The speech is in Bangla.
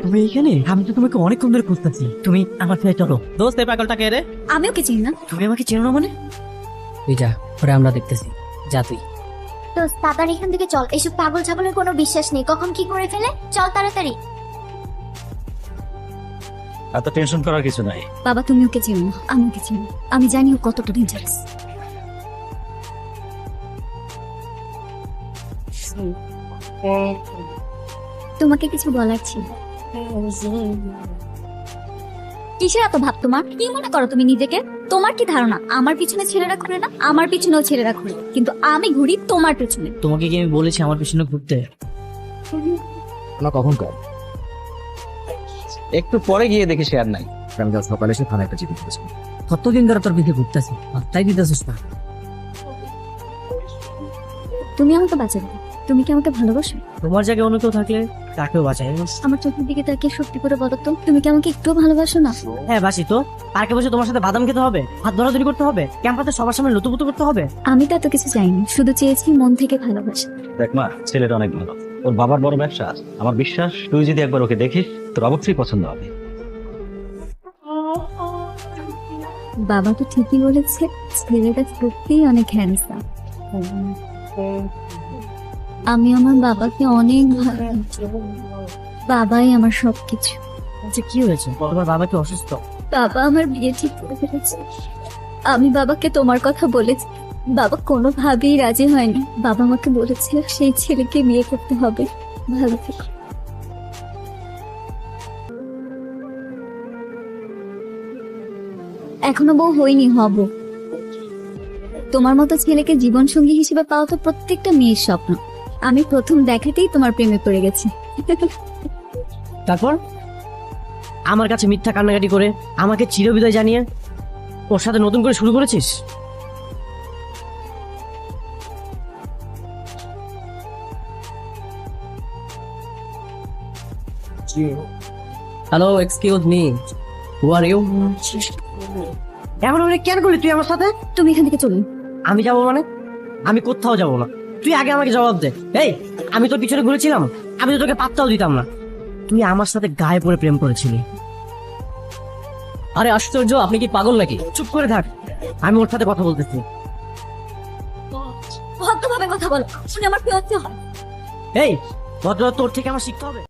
তুমি এখানে? আমি তো তোমাকে অনেকক্ষণ ধরে খুঁজতেছি। তুমি আমার সাথে চলো। দোস্ত এই পাগলটা কে রে? আমি ওকে চিনি না। তুমি আমাকে চেনো না মানে? তুই যা, ওরা আমরা দেখতেছি। যা তুই। তো তাড়াতাড়ি এখান থেকে চল, এইসব পাগল ছাগলের কোনো বিশ্বাস নেই, কখন কি করে ফেলে। চল তাড়াতাড়ি। এত টেনশন করার কিছু নাই। বাবা তুমি ওকে চিনো না, আমি ওকে চিনি। আমি জানি ও কতটা ডেঞ্জারাস। তোমাকে কিছু বলার ছিল। কিসের এত ভাব তোমার? কি মনে করো তুমি নিজেকে? তোমার কি ধারণা আমার পিছনে ছেলেরা ঘুরে না? আমার পিছনেও ছেলেরা ঘুরে, কিন্তু আমি ঘুরি তোমার পিছনে। তোমাকে কি আমি বলেছি আমার পিছনে ঘুরতে? না কখন কর, একটু পরে গিয়ে দেখি সে আর নাই। আমি কাল সকালে এসে থানায় একটা চিঠি দিয়েছি। কতদিন ধরে তোর পিছিয়ে ঘুরতেছি, তাই দিতেছিস না? তুমি আমাকে বাঁচাবে? তুমি কি আমাকে ভালোবাসো? তোমার জায়গায় অন্য কেউ থাকলে তাকেও বাঁচাই। আমার চোখের দিকে তাকিয়ে সত্যি করে বলো তো, তুমি কি আমাকে একটুও ভালোবাসো না? হ্যাঁ বাসি তো। পার্কে বসে তোমার সাথে বাদাম খেতে হবে, হাত ধরাধরি করতে হবে, ক্যাম্পাসে সবার সামনে লুতুপুতু করতে হবে। আমি তো এত কিছু চাইনি, শুধু চেয়েছি মন থেকে ভালোবাসা। দেখ মা, ছেলেটা অনেক ভালো, ওর বাবার বড় ব্যবসা আছে। আমার বিশ্বাস তুই যদি একবার ওকে দেখিস তোর অবশ্যই পছন্দ হবে। বাবা তো ঠিকই বলেছে, ছেলেটা সত্যিই অনেক হ্যান্ডসাম। আমি আমার বাবাকে অনেক ভালোবাসি। বাবাই আমার সবকিছু। আচ্ছা কি হয়েছে? তোমার বাবা কি অসুস্থ? বাবা আমার বিয়ে ঠিক করে ফেলেছে। আমি বাবাকে তোমার কথা বলেছি, বাবা কোনোভাবেই রাজি হয়নি। বাবা আমাকে বলেছে সেই ছেলেকে বিয়ে করতে হবে। ভালো থেকো। এখনো বউ হয়নি, হব। তোমার মতো ছেলেকে জীবন সঙ্গী হিসেবে পাওয়া তো প্রত্যেকটা মেয়ের স্বপ্ন। আমি প্রথম দেখাতেই তোমার প্রেমে পড়ে গেছি। তারপর আমার কাছে মিথ্যা কান্নাকাটি করে আমাকে চিরবিদায় জানিয়ে ওর সাথে নতুন করে শুরু করেছিস? Hello, excuse me, who are you? এমন অনেক কেন করলি তুই আমার সাথে? তুমি এখান থেকে চলুন। আমি যাবো মানে? আমি কোথাও যাবো না। তুই আগে আমাকে জবাব দে। এই, আমি তোর পিছনে ঘুরেছিলাম? আমি তো তোকে পাত্তাও দিতাম না। তুই আমার সাথে গায়ে পড়ে প্রেম করেছিলি। আরে আশ্চর্য, আপনি কি পাগল নাকি? চুপ করে থাক, আমি ওর সাথে কথা বলতেছি। ভদ্রভাবে কথা বলো, শুনে আমার কি হচ্ছে? এই ভদ্রতা তোর থেকে আমার শিখতে হবে।